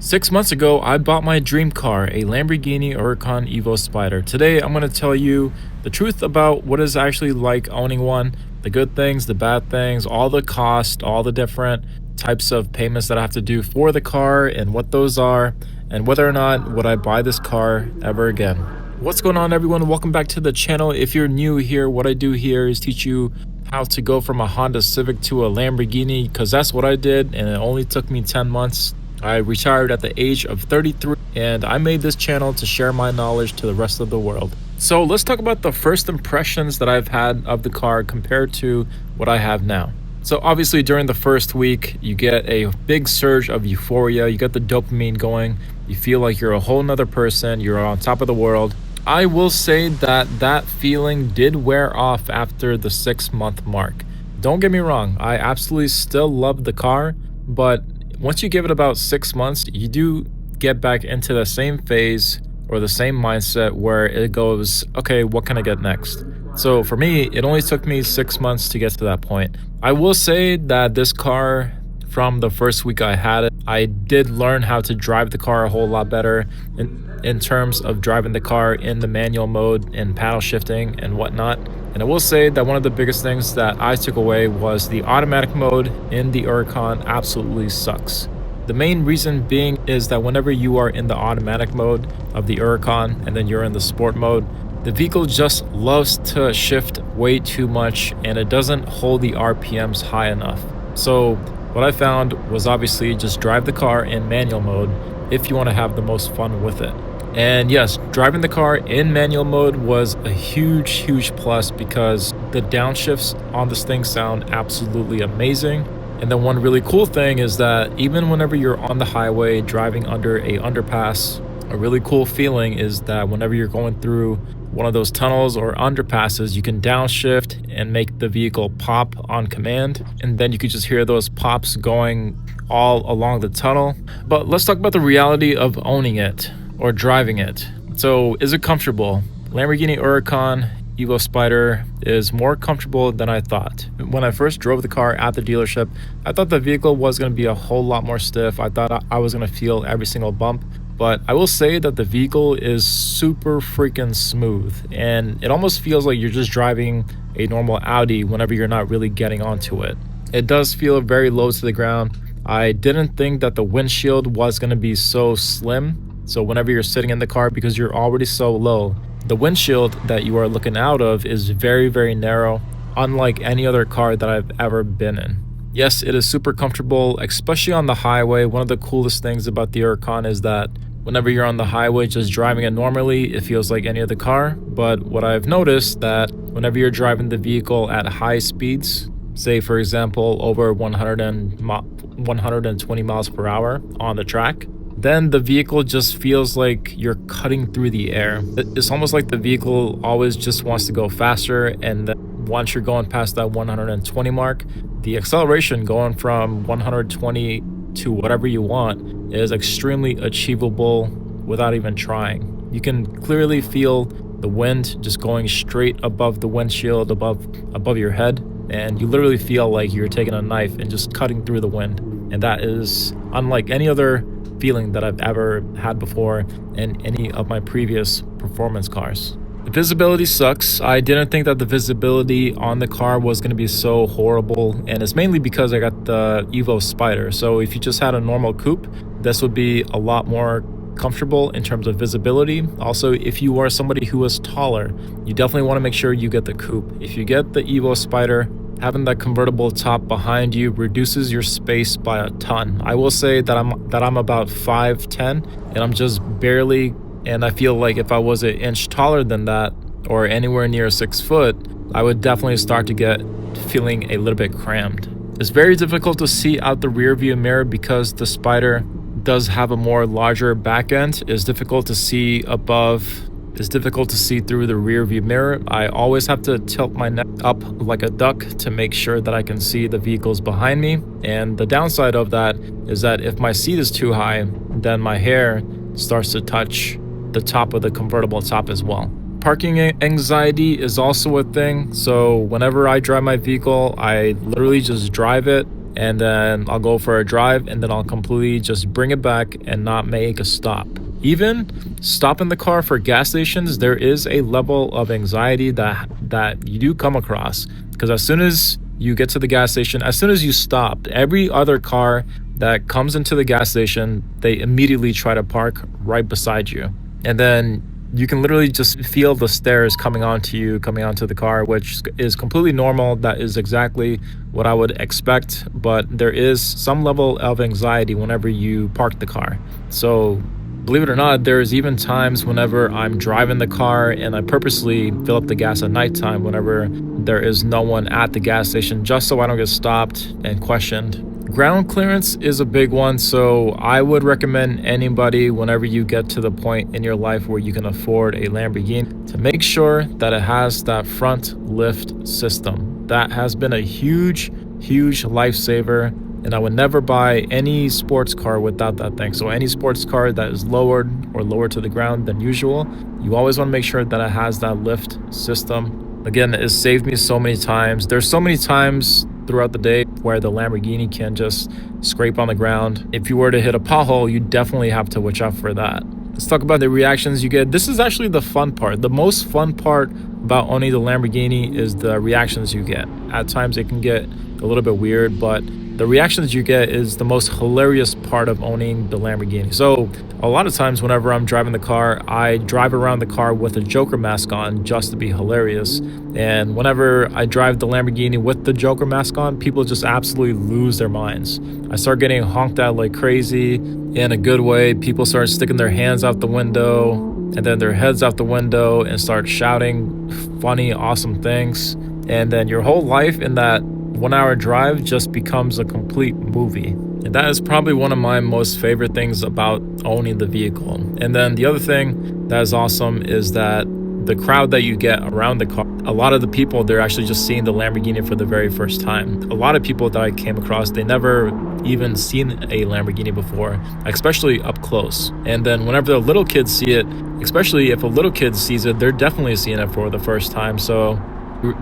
6 months ago, I bought my dream car, a Lamborghini Huracán EVO Spyder. Today, I'm going to tell you the truth about what it's actually like owning one, the good things, the bad things, all the cost, all the different types of payments that I have to do for the car and what those are, and whether or not would I buy this car ever again. What's going on, everyone? Welcome back to the channel. If you're new here, what I do here is teach you how to go from a Honda Civic to a Lamborghini, because that's what I did, and it only took me 10 months. I retired at the age of 33, and I made this channel to share my knowledge to the rest of the world. So let's talk about the first impressions that I've had of the car compared to what I have now. So obviously during the first week, you get a big surge of euphoria, you get the dopamine going, you feel like you're a whole nother person, you're on top of the world. I will say that that feeling did wear off after the 6-month mark. Don't get me wrong, I absolutely still love the car, but once you give it about 6 months, you do get back into the same phase or the same mindset where it goes, okay, what can I get next? So for me, it only took me 6 months to get to that point. I will say that this car, from the first week I had it, I did learn how to drive the car a whole lot better in terms of driving the car in the manual mode and paddle shifting and whatnot. And I will say that one of the biggest things that I took away was the automatic mode in the Huracan absolutely sucks. The main reason being is that whenever you are in the automatic mode of the Huracan and then you're in the sport mode, the vehicle just loves to shift way too much and it doesn't hold the RPMs high enough. So what I found was obviously just drive the car in manual mode if you want to have the most fun with it. And yes, driving the car in manual mode was a huge plus because the downshifts on this thing sound absolutely amazing. And then one really cool thing is that even whenever you're on the highway driving under a underpass, a really cool feeling is that whenever you're going through one of those tunnels or underpasses, you can downshift and make the vehicle pop on command, and then you can just hear those pops going all along the tunnel. But let's talk about the reality of owning it or driving it. So is it comfortable? Lamborghini Huracán EVO Spyder is more comfortable than I thought. When I first drove the car at the dealership, I thought the vehicle was going to be a whole lot more stiff. I thought I was going to feel every single bump. But I will say that the vehicle is super freaking smooth, and it almost feels like you're just driving a normal Audi whenever you're not really getting onto it. It does feel very low to the ground. I didn't think that the windshield was going to be so slim. So whenever you're sitting in the car, because you're already so low, the windshield that you are looking out of is very narrow, unlike any other car that I've ever been in. Yes, it is super comfortable, especially on the highway. One of the coolest things about the Huracan is that whenever you're on the highway just driving it normally, it feels like any other car. But what I've noticed that whenever you're driving the vehicle at high speeds, say for example over 120 miles per hour on the track, then the vehicle just feels like you're cutting through the air. It's almost like the vehicle always just wants to go faster, and then once you're going past that 120 mark, the acceleration going from 120 to whatever you want is extremely achievable without even trying. You can clearly feel the wind just going straight above the windshield, above your head, and you literally feel like you're taking a knife and just cutting through the wind. And that is unlike any other feeling that I've ever had before in any of my previous performance cars. The visibility sucks. I didn't think that the visibility on the car was going to be so horrible, and it's mainly because I got the EVO Spyder. So if you just had a normal coupe, this would be a lot more comfortable in terms of visibility. Also, if you are somebody who is taller, you definitely want to make sure you get the coupe. If you get the EVO Spyder, having that convertible top behind you reduces your space by a ton. I will say that I'm about 5'10", and I'm just barely. And I feel like if I was an inch taller than that, or anywhere near 6 foot, I would definitely start to get feeling a little bit cramped. It's very difficult to see out the rear view mirror because the Spyder does have a more larger back end. It's difficult to see above. It's difficult to see through the rear view mirror. I always have to tilt my neck up like a duck to make sure that I can see the vehicles behind me. And the downside of that is that if my seat is too high, then my hair starts to touch the top of the convertible top as well. Parking anxiety is also a thing. So whenever I drive my vehicle, I literally just drive it and then I'll go for a drive, and then I'll completely just bring it back and not make a stop. Even stopping the car for gas stations, there is a level of anxiety that you do come across, because as soon as you get to the gas station, as soon as you stop, every other car that comes into the gas station, they immediately try to park right beside you. And then you can literally just feel the stares coming onto the car, which is completely normal. That is exactly what I would expect, but there is some level of anxiety whenever you park the car. So believe it or not, there's even times whenever I'm driving the car and I purposely fill up the gas at nighttime whenever there is no one at the gas station, just so I don't get stopped and questioned. Ground clearance is a big one, so I would recommend anybody, whenever you get to the point in your life where you can afford a Lamborghini, to make sure that it has that front lift system. That has been a huge lifesaver, and I would never buy any sports car without that thing. So any sports car that is lowered or lower to the ground than usual, you always want to make sure that it has that lift system. Again, it saved me so many times. There's so many times throughout the day where the Lamborghini can just scrape on the ground. If you were to hit a pothole, you definitely have to watch out for that. Let's talk about the reactions you get. This is actually the fun part. The most fun part about owning the Lamborghini is the reactions you get. At times it can get a little bit weird, but the reactions you get is the most hilarious part of owning the Lamborghini. So a lot of times whenever I'm driving the car, I drive around the car with a Joker mask on just to be hilarious. And whenever I drive the Lamborghini with the Joker mask on, people just absolutely lose their minds. I start getting honked at like crazy in a good way. People start sticking their hands out the window and then their heads out the window and start shouting funny, awesome things. And then your whole life in that 1 hour drive just becomes a complete movie. And that is probably one of my most favorite things about owning the vehicle. And then the other thing that is awesome is that the crowd that you get around the car, a lot of the people, they're actually just seeing the Lamborghini for the very first time. A lot of people that I came across, they never even seen a Lamborghini before, especially up close. And then whenever the little kids see it, especially if a little kid sees it, they're definitely seeing it for the first time. So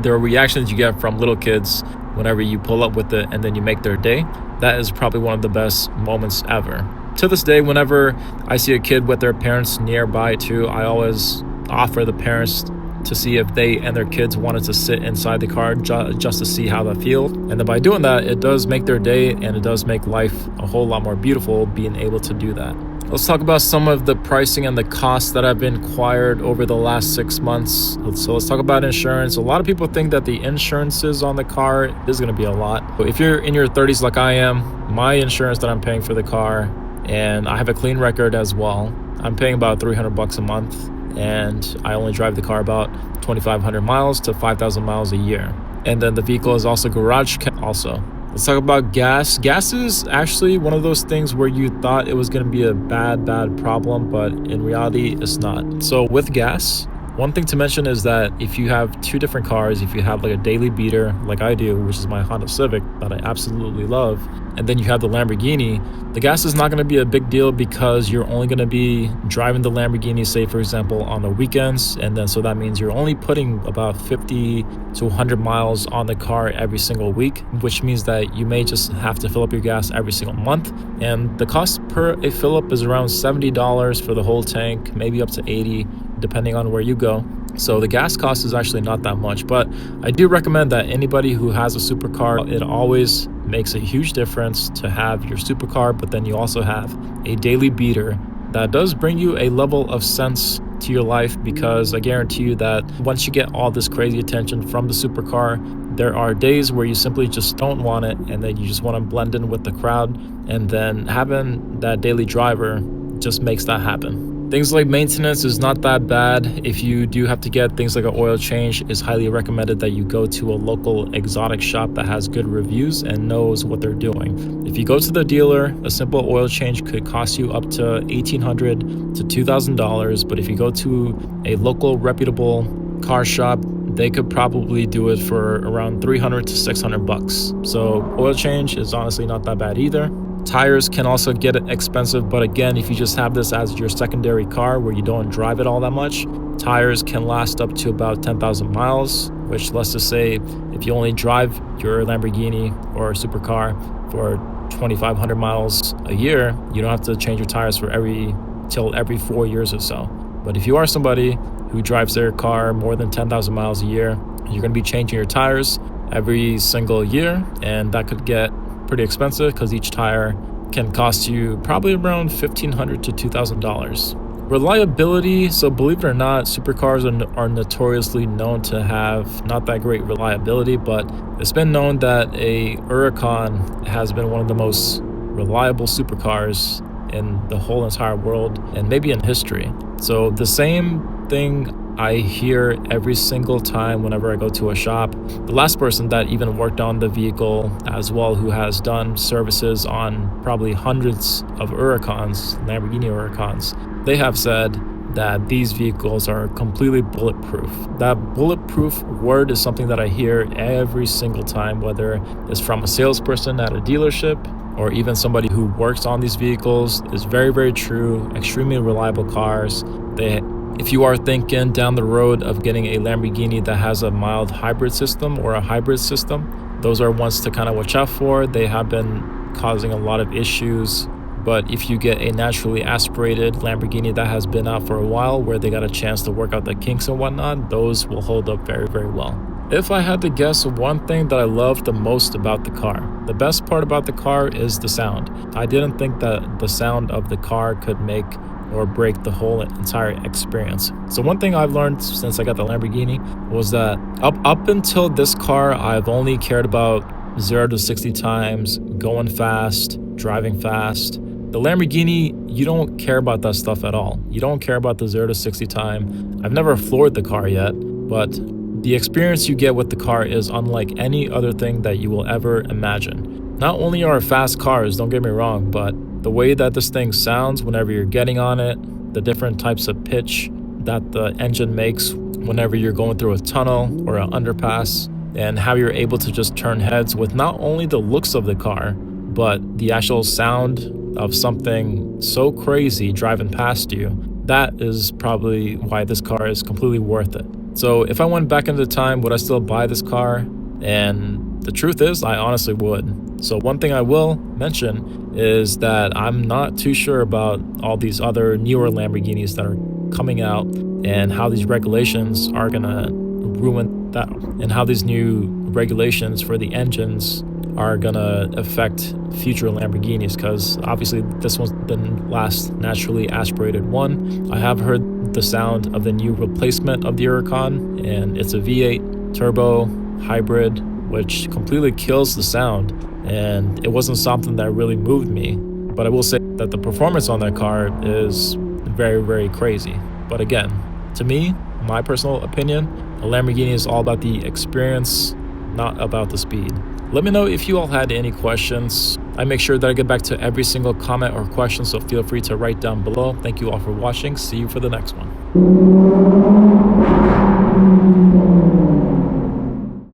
the reactions you get from little kids whenever you pull up with it and then you make their day, that is probably one of the best moments ever. To this day, whenever I see a kid with their parents nearby too, I always offer the parents to see if they and their kids wanted to sit inside the car just to see how that feels. And then by doing that, it does make their day and it does make life a whole lot more beautiful being able to do that. Let's talk about some of the pricing and the costs that have been acquired over the last 6 months. So let's talk about insurance. A lot of people think that the insurances on the car is going to be a lot. But if you're in your 30s like I am, my insurance that I'm paying for the car, and I have a clean record as well, I'm paying about $300 a month, and I only drive the car about 2,500 miles to 5,000 miles a year. And then the vehicle is also garage kept also. Let's talk about gas. Gas is actually one of those things where you thought it was going to be a bad problem, but in reality, it's not. So with gas, one thing to mention is that if you have two different cars, if you have like a daily beater like I do, which is my Honda Civic that I absolutely love, and then you have the Lamborghini, the gas is not going to be a big deal because you're only going to be driving the Lamborghini, say for example, on the weekends, and then so that means you're only putting about 50 to 100 miles on the car every single week, which means that you may just have to fill up your gas every single month. And the cost per a fill up is around $70 for the whole tank, maybe up to $80 depending on where you go. So the gas cost is actually not that much, but I do recommend that anybody who has a supercar, it always makes a huge difference to have your supercar, but then you also have a daily beater that does bring you a level of sense to your life, because I guarantee you that once you get all this crazy attention from the supercar, there are days where you simply just don't want it, and then you just want to blend in with the crowd, and then having that daily driver just makes that happen. Things like maintenance is not that bad. If you do have to get things like an oil change, it's highly recommended that you go to a local exotic shop that has good reviews and knows what they're doing. If you go to the dealer, a simple oil change could cost you up to $1,800 to $2,000, but if you go to a local reputable car shop, they could probably do it for around $300 to $600. So oil change is honestly not that bad either. Tires can also get expensive, but again, if you just have this as your secondary car where you don't drive it all that much, tires can last up to about 10,000 miles, which let's just say if you only drive your Lamborghini or supercar for 2,500 miles a year, you don't have to change your tires for every 4 years or so. But if you are somebody who drives their car more than 10,000 miles a year, you're going to be changing your tires every single year, and that could get pretty expensive because each tire can cost you probably around $1,500 to $2,000. Reliability, so believe it or not, supercars are notoriously known to have not that great reliability, but it's been known that a Huracan has been one of the most reliable supercars in the whole entire world and maybe in history. So the same thing I hear every single time whenever I go to a shop. The last person that even worked on the vehicle as well, who has done services on probably hundreds of Huracans, Lamborghini Huracans, they have said that these vehicles are completely bulletproof. That bulletproof word is something that I hear every single time, whether it's from a salesperson at a dealership or even somebody who works on these vehicles. It's very, very true. Extremely reliable cars. If you are thinking down the road of getting a Lamborghini that has a mild hybrid system or a hybrid system, those are ones to kind of watch out for. They have been causing a lot of issues. But if you get a naturally aspirated Lamborghini that has been out for a while, where they got a chance to work out the kinks and whatnot, those will hold up very, very well. If I had to guess one thing that I love the most about the car, the best part about the car is the sound. I didn't think that the sound of the car could make or break the whole entire experience. So one thing I've learned since I got the Lamborghini was that up until this car, I've only cared about 0 to 60 times, going fast, driving fast. The Lamborghini, you don't care about that stuff at all. You don't care about the 0 to 60 time. I've never floored the car yet, but the experience you get with the car is unlike any other thing that you will ever imagine. Not only are fast cars, don't get me wrong, but the way that this thing sounds whenever you're getting on it, the different types of pitch that the engine makes whenever you're going through a tunnel or an underpass, and how you're able to just turn heads with not only the looks of the car, but the actual sound of something so crazy driving past you. That is probably why this car is completely worth it. So if I went back into time, would I still buy this car? And the truth is, I honestly would. So one thing I will mention is that I'm not too sure about all these other newer Lamborghinis that are coming out and how these regulations are gonna ruin that, and how these new regulations for the engines are gonna affect future Lamborghinis, because obviously this one's the last naturally aspirated one. I have heard the sound of the new replacement of the Huracan, and it's a V8 turbo hybrid, which completely kills the sound, and it wasn't something that really moved me. But I will say that the performance on that car is very, very crazy. But again, to me, my personal opinion, a Lamborghini is all about the experience, not about the speed. Let me know if you all had any questions. I make sure that I get back to every single comment or question, so feel free to write down below. Thank you all for watching. See you for the next one.